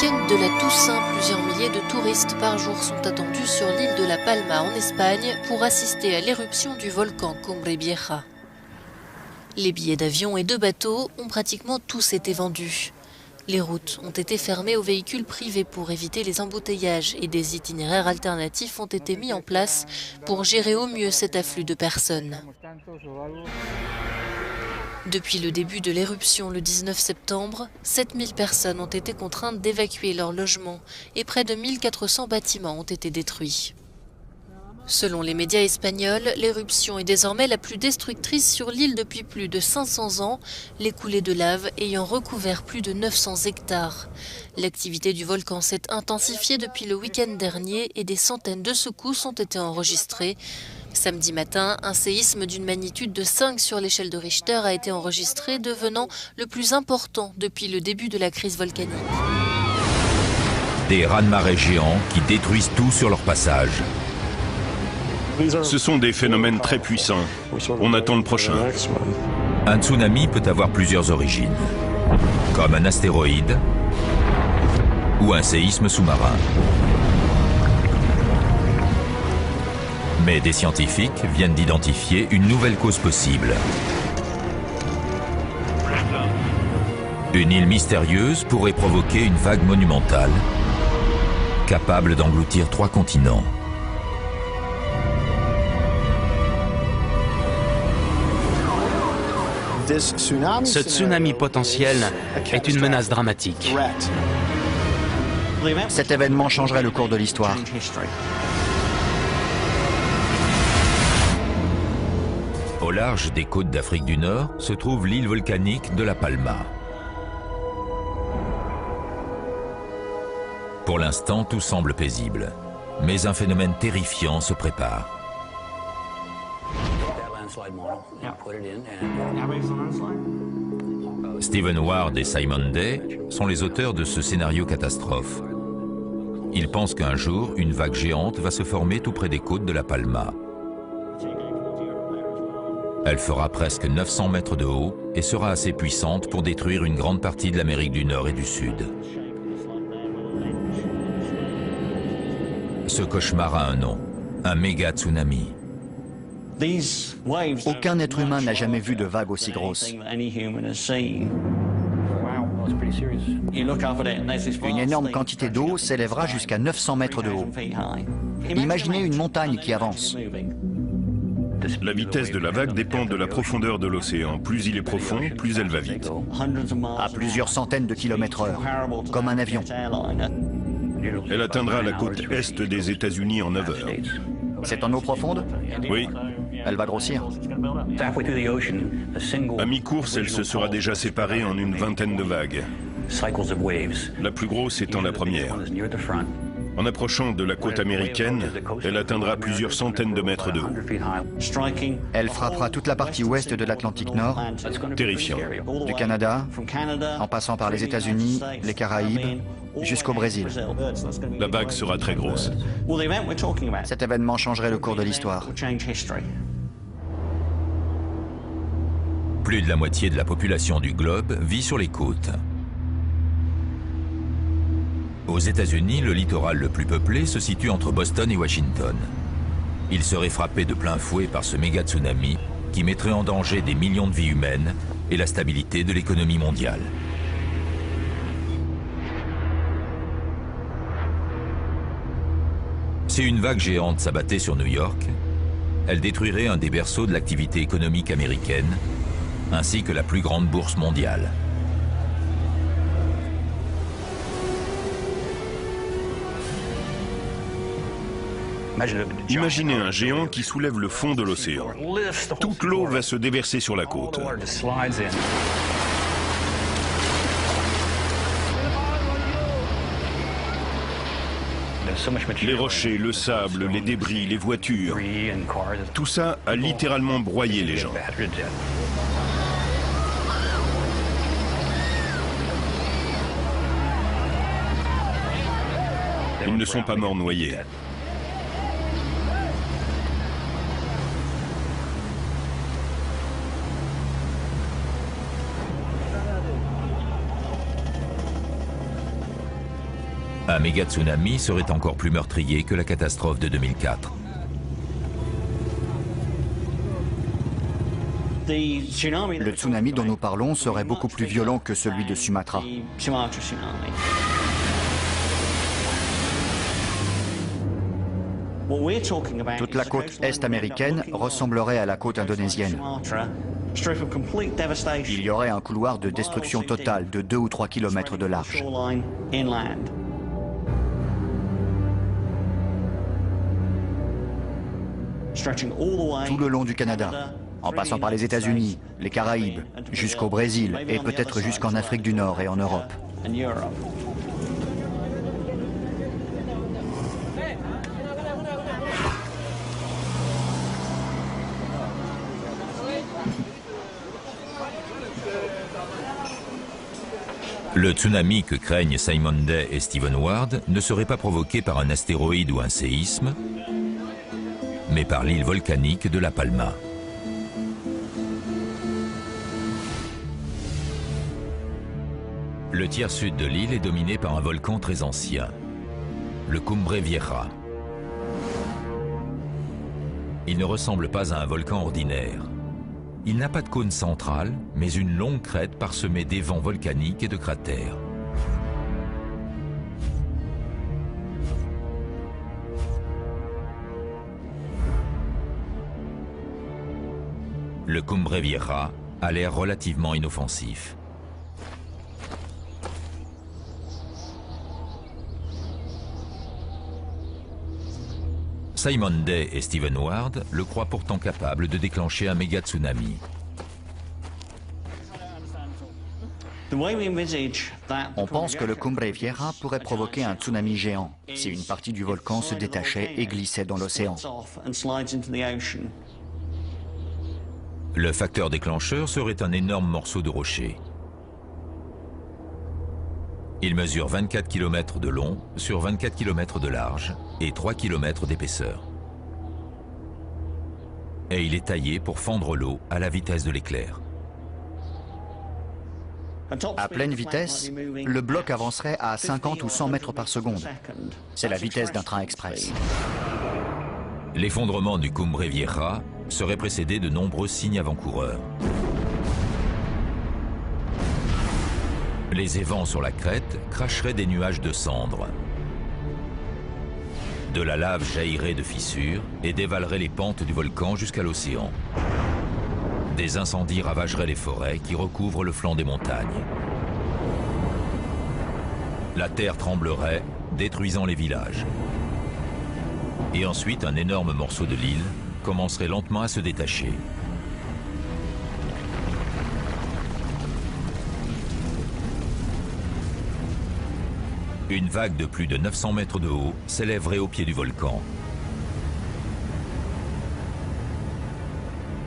week-end de la Toussaint, plusieurs milliers de touristes par jour sont attendus sur l'île de La Palma en Espagne pour assister à l'éruption du volcan Cumbre Vieja. Les billets d'avion et de bateau ont pratiquement tous été vendus. Les routes ont été fermées aux véhicules privés pour éviter les embouteillages et des itinéraires alternatifs ont été mis en place pour gérer au mieux cet afflux de personnes. Depuis le début de l'éruption le 19 septembre, 7000 personnes ont été contraintes d'évacuer leur logement et près de 1400 bâtiments ont été détruits. Selon les médias espagnols, l'éruption est désormais la plus destructrice sur l'île depuis plus de 500 ans, les coulées de lave ayant recouvert plus de 900 hectares. L'activité du volcan s'est intensifiée depuis le week-end dernier et des centaines de secousses ont été enregistrées. Samedi matin, un séisme d'une magnitude de 5 sur l'échelle de Richter a été enregistré, devenant le plus important depuis le début de la crise volcanique. Des raz-de-marée géants qui détruisent tout sur leur passage. Ce sont des phénomènes très puissants. On attend le prochain. Un tsunami peut avoir plusieurs origines, comme un astéroïde ou un séisme sous-marin. Mais des scientifiques viennent d'identifier une nouvelle cause possible. Une île mystérieuse pourrait provoquer une vague monumentale, capable d'engloutir 3 continents. Ce tsunami potentiel est une menace dramatique. Cet événement changerait le cours de l'histoire. Au large des côtes d'Afrique du Nord se trouve l'île volcanique de La Palma. Pour l'instant, tout semble paisible, mais un phénomène terrifiant se prépare. Stephen Ward et Simon Day sont les auteurs de ce scénario catastrophe. Ils pensent qu'un jour, une vague géante va se former tout près des côtes de La Palma. Elle fera presque 900 mètres de haut et sera assez puissante pour détruire une grande partie de l'Amérique du Nord et du Sud. Ce cauchemar a un nom, un méga tsunami. Aucun être humain n'a jamais vu de vague aussi grosse. Une énorme quantité d'eau s'élèvera jusqu'à 900 mètres de haut. Imaginez une montagne qui avance. La vitesse de la vague dépend de la profondeur de l'océan. Plus il est profond, plus elle va vite. À plusieurs centaines de kilomètres/heure, comme un avion. Elle atteindra la côte est des États-Unis en 9 heures. C'est en eau profonde? Oui. Elle va grossir. À mi-course, elle se sera déjà séparée en une vingtaine de vagues. La plus grosse étant la première. En approchant de la côte américaine, elle atteindra plusieurs centaines de mètres de haut. Elle frappera toute la partie ouest de l'Atlantique Nord, Terrifiant. du Canada, en passant par les États-Unis, les Caraïbes, jusqu'au Brésil. La vague sera très grosse. Cet événement changerait le cours de l'histoire. Plus de la moitié de la population du globe vit sur les côtes. Aux États-Unis, le littoral le plus peuplé se situe entre Boston et Washington. Il serait frappé de plein fouet par ce méga tsunami qui mettrait en danger des millions de vies humaines et la stabilité de l'économie mondiale. Si une vague géante s'abattait sur New York, elle détruirait un des berceaux de l'activité économique américaine, ainsi que la plus grande bourse mondiale. Imaginez un géant qui soulève le fond de l'océan. Toute l'eau va se déverser sur la côte. Les rochers, le sable, les débris, les voitures, tout ça a littéralement broyé les gens. Ils ne sont pas morts noyés. Un méga tsunami serait encore plus meurtrier que la catastrophe de 2004. Le tsunami dont nous parlons serait beaucoup plus violent que celui de Sumatra. Toute la côte est américaine ressemblerait à la côte indonésienne. Il y aurait un couloir de destruction totale de 2 ou 3 kilomètres de large. Tout le long du Canada, en passant par les États-Unis, les Caraïbes, jusqu'au Brésil et peut-être jusqu'en Afrique du Nord et en Europe. Le tsunami que craignent Simon Day et Stephen Ward ne serait pas provoqué par un astéroïde ou un séisme, mais par l'île volcanique de La Palma. Le tiers sud de l'île est dominé par un volcan très ancien, le Cumbre Vieja. Il ne ressemble pas à un volcan ordinaire. Il n'a pas de cône central, mais une longue crête parsemée d'évents volcaniques et de cratères. Le Cumbre Vieja a l'air relativement inoffensif. Simon Day et Stephen Ward le croient pourtant capable de déclencher un méga tsunami. On pense que le Cumbre Vieja pourrait provoquer un tsunami géant si une partie du volcan se détachait et glissait dans l'océan. Le facteur déclencheur serait un énorme morceau de rocher. Il mesure 24 km de long sur 24 km de large et 3 km d'épaisseur. Et il est taillé pour fendre l'eau à la vitesse de l'éclair. À pleine vitesse, le bloc avancerait à 50 ou 100 mètres par seconde. C'est la vitesse d'un train express. L'effondrement du Cumbre Vieja serait précédé de nombreux signes avant-coureurs. Les évents sur la crête cracheraient des nuages de cendres. De la lave jaillirait de fissures et dévalerait les pentes du volcan jusqu'à l'océan. Des incendies ravageraient les forêts qui recouvrent le flanc des montagnes. La terre tremblerait, détruisant les villages. Et ensuite, un énorme morceau de l'île commencerait lentement à se détacher. Une vague de plus de 900 mètres de haut s'élèverait au pied du volcan.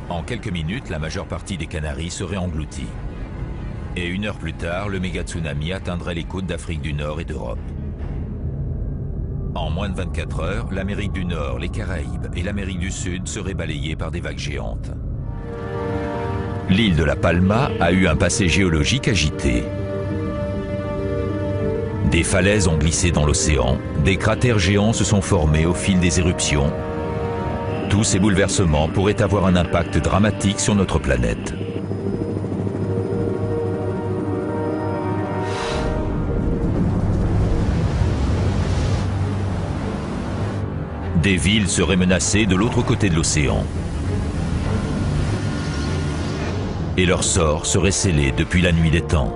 En quelques minutes, la majeure partie des Canaries serait engloutie. Et une heure plus tard, le méga tsunami atteindrait les côtes d'Afrique du Nord et d'Europe. En moins de 24 heures, l'Amérique du Nord, les Caraïbes et l'Amérique du Sud seraient balayées par des vagues géantes. L'île de La Palma a eu un passé géologique agité. Des falaises ont glissé dans l'océan, des cratères géants se sont formés au fil des éruptions. Tous ces bouleversements pourraient avoir un impact dramatique sur notre planète. Des villes seraient menacées de l'autre côté de l'océan. Et leur sort serait scellé depuis la nuit des temps.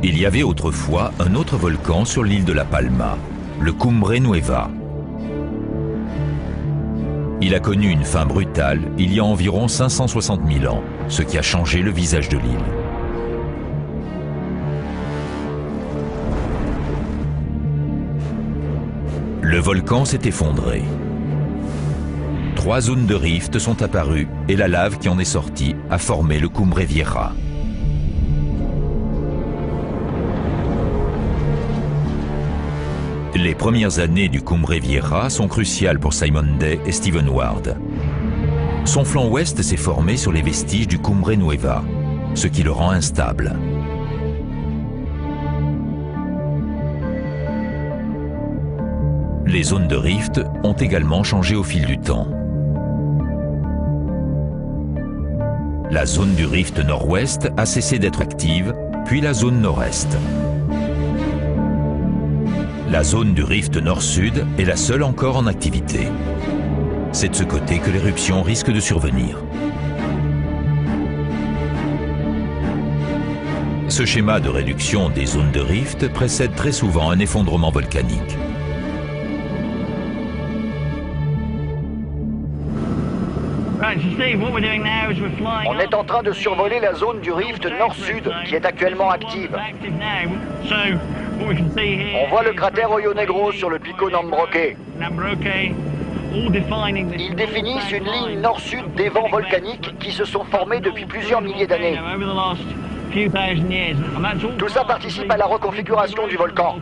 Il y avait autrefois un autre volcan sur l'île de La Palma, le Cumbre Nueva. Il a connu une fin brutale il y a environ 560 000 ans, ce qui a changé le visage de l'île. Le volcan s'est effondré. 3 zones de rift sont apparues et la lave qui en est sortie a formé le Cumbre Vieja. Les premières années du Cumbre Vieja sont cruciales pour Simon Day et Stephen Ward. Son flanc ouest s'est formé sur les vestiges du Cumbre Nueva, ce qui le rend instable. Les zones de rift ont également changé au fil du temps. La zone du rift nord-ouest a cessé d'être active, puis la zone nord-est. La zone du rift nord-sud est la seule encore en activité. C'est de ce côté que l'éruption risque de survenir. Ce schéma de réduction des zones de rift précède très souvent un effondrement volcanique. On est en train de survoler la zone du rift nord-sud qui est actuellement active. On voit le cratère Hoyo Negro sur le Pico Nambroque. Ils définissent une ligne nord-sud des vents volcaniques qui se sont formés depuis plusieurs milliers d'années. Tout ça participe à la reconfiguration du volcan.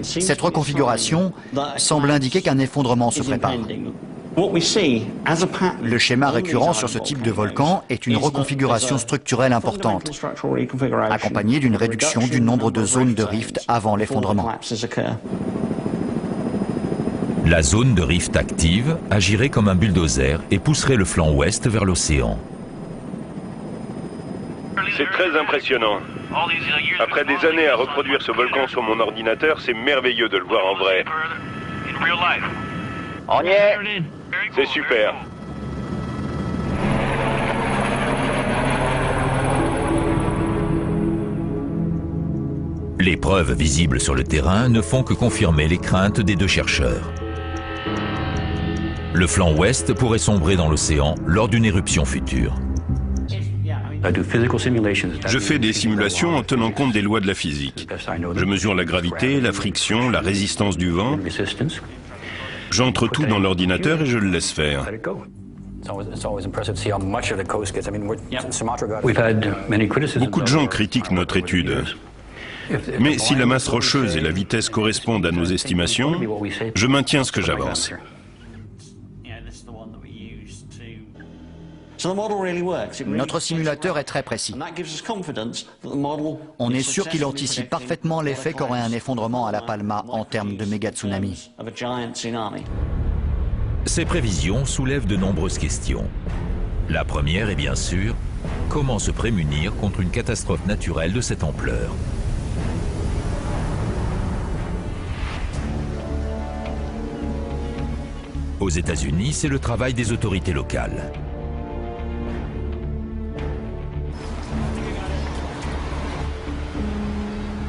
Cette reconfiguration semble indiquer qu'un effondrement se prépare. Le schéma récurrent sur ce type de volcan est une reconfiguration structurelle importante, accompagnée d'une réduction du nombre de zones de rift avant l'effondrement. La zone de rift active agirait comme un bulldozer et pousserait le flanc ouest vers l'océan. C'est très impressionnant. Après des années à reproduire ce volcan sur mon ordinateur, c'est merveilleux de le voir en vrai. On y est. C'est super. Les preuves visibles sur le terrain ne font que confirmer les craintes des deux chercheurs. Le flanc ouest pourrait sombrer dans l'océan lors d'une éruption future. Je fais des simulations en tenant compte des lois de la physique. Je mesure la gravité, la friction, la résistance du vent. J'entre tout dans l'ordinateur et je le laisse faire. Beaucoup de gens critiquent notre étude. Mais si la masse rocheuse et la vitesse correspondent à nos estimations, je maintiens ce que j'avance. Notre simulateur est très précis. On est sûr qu'il anticipe parfaitement l'effet qu'aurait un effondrement à La Palma en termes de méga tsunami. Ces prévisions soulèvent de nombreuses questions. La première est bien sûr, comment se prémunir contre une catastrophe naturelle de cette ampleur ? Aux États-Unis, c'est le travail des autorités locales.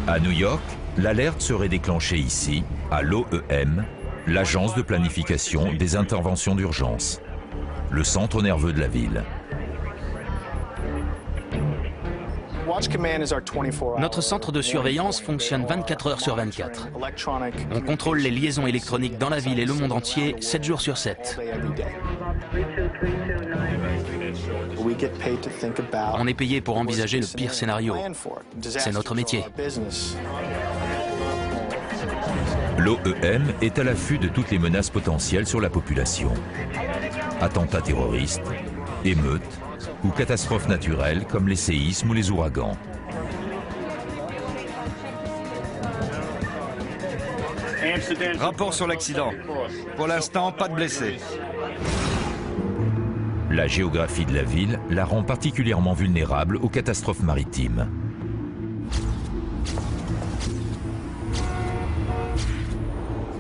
À New York, l'alerte serait déclenchée ici, à l'OEM, l'Agence de planification des interventions d'urgence, le centre nerveux de la ville. Notre centre de surveillance fonctionne 24 heures sur 24. On contrôle les liaisons électroniques dans la ville et le monde entier, 7 jours sur 7. On est payé pour envisager le pire scénario. C'est notre métier. L'OEM est à l'affût de toutes les menaces potentielles sur la population. Attentats terroristes, émeutes ou catastrophes naturelles comme les séismes ou les ouragans. Rapport sur l'accident. Pour l'instant, pas de blessés. La géographie de la ville la rend particulièrement vulnérable aux catastrophes maritimes.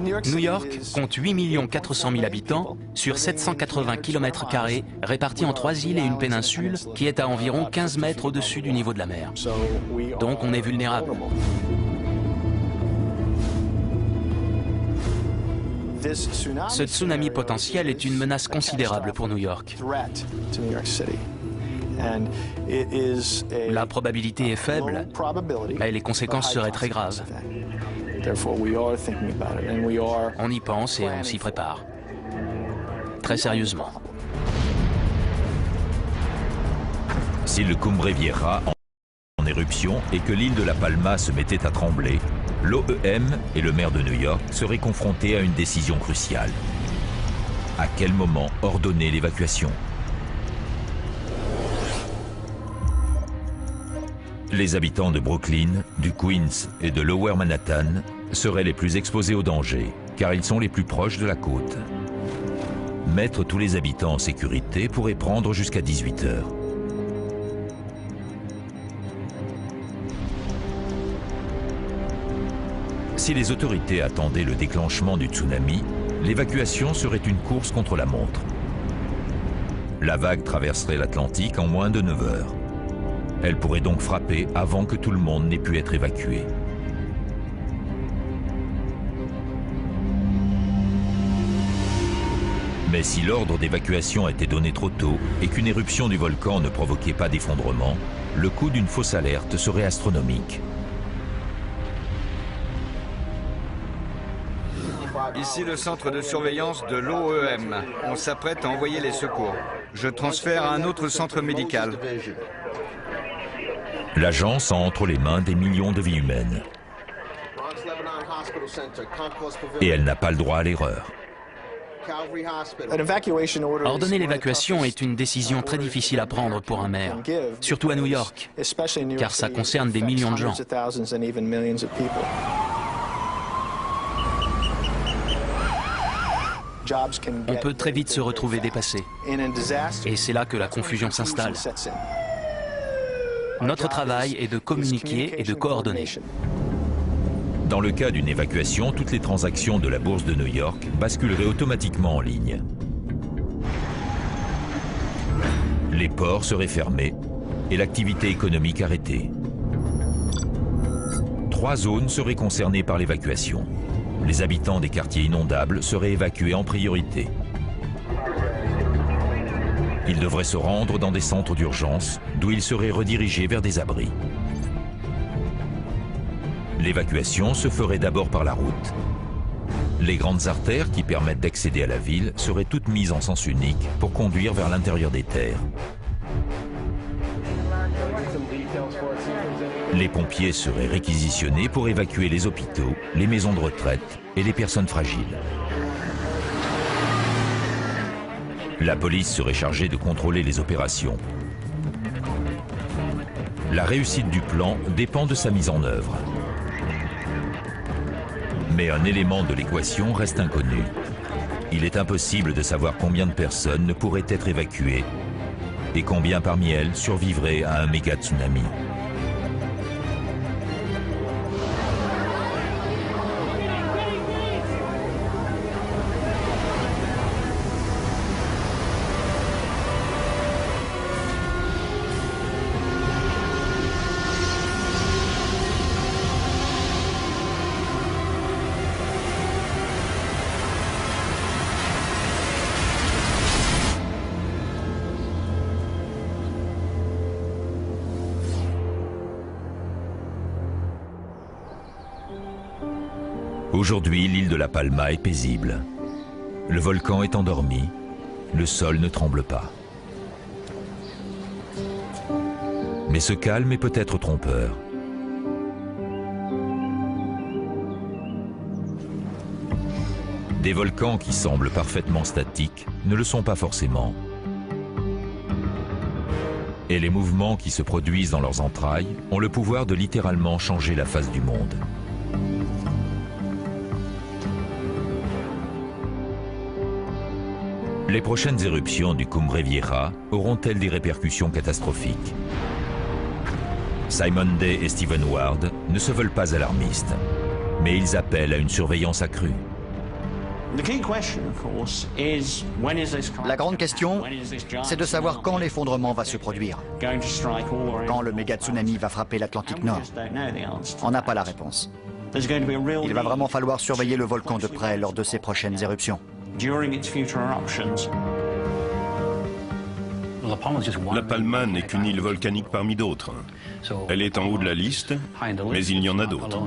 New York compte 8 400 000 habitants sur 780 km² répartis en 3 îles et une péninsule qui est à environ 15 mètres au-dessus du niveau de la mer. Donc on est vulnérable. Ce tsunami potentiel est une menace considérable pour New York. La probabilité est faible, mais les conséquences seraient très graves. On y pense et on s'y prépare. Très sérieusement. Si le Cumbre Vieja en éruption et que l'île de La Palma se mettait à trembler, l'OEM et le maire de New York seraient confrontés à une décision cruciale. À quel moment ordonner l'évacuation? Les habitants de Brooklyn, du Queens et de Lower Manhattan seraient les plus exposés au danger, car ils sont les plus proches de la côte. Mettre tous les habitants en sécurité pourrait prendre jusqu'à 18 heures. Si les autorités attendaient le déclenchement du tsunami, l'évacuation serait une course contre la montre. La vague traverserait l'Atlantique en moins de 9 heures. Elle pourrait donc frapper avant que tout le monde n'ait pu être évacué. Mais si l'ordre d'évacuation a été donné trop tôt et qu'une éruption du volcan ne provoquait pas d'effondrement, le coût d'une fausse alerte serait astronomique. Ici le centre de surveillance de l'OEM. On s'apprête à envoyer les secours. Je transfère à un autre centre médical. L'agence a entre les mains des millions de vies humaines. Et elle n'a pas le droit à l'erreur. Ordonner l'évacuation est une décision très difficile à prendre pour un maire, surtout à New York, car ça concerne des millions de gens. On peut très vite se retrouver dépassé, et c'est là que la confusion s'installe. Notre travail est de communiquer et de coordonner. Dans le cas d'une évacuation, toutes les transactions de la bourse de New York basculeraient automatiquement en ligne. Les ports seraient fermés et l'activité économique arrêtée. 3 zones seraient concernées par l'évacuation. Les habitants des quartiers inondables seraient évacués en priorité. Ils devraient se rendre dans des centres d'urgence, d'où ils seraient redirigés vers des abris. L'évacuation se ferait d'abord par la route. Les grandes artères qui permettent d'accéder à la ville seraient toutes mises en sens unique pour conduire vers l'intérieur des terres. Les pompiers seraient réquisitionnés pour évacuer les hôpitaux, les maisons de retraite et les personnes fragiles. La police serait chargée de contrôler les opérations. La réussite du plan dépend de sa mise en œuvre. Mais un élément de l'équation reste inconnu. Il est impossible de savoir combien de personnes ne pourraient être évacuées et combien parmi elles survivraient à un méga tsunami. Aujourd'hui, l'île de La Palma est paisible. Le volcan est endormi, le sol ne tremble pas. Mais ce calme est peut-être trompeur. Des volcans qui semblent parfaitement statiques ne le sont pas forcément. Et les mouvements qui se produisent dans leurs entrailles ont le pouvoir de littéralement changer la face du monde. Les prochaines éruptions du Cumbre Vieja auront-elles des répercussions catastrophiques? Simon Day et Stephen Ward ne se veulent pas alarmistes, mais ils appellent à une surveillance accrue. La grande question, c'est de savoir quand l'effondrement va se produire. Quand le méga tsunami va frapper l'Atlantique Nord. On n'a pas la réponse. Il va vraiment falloir surveiller le volcan de près lors de ses prochaines éruptions. La Palma n'est qu'une île volcanique parmi d'autres. Elle est en haut de la liste, mais il y en a d'autres.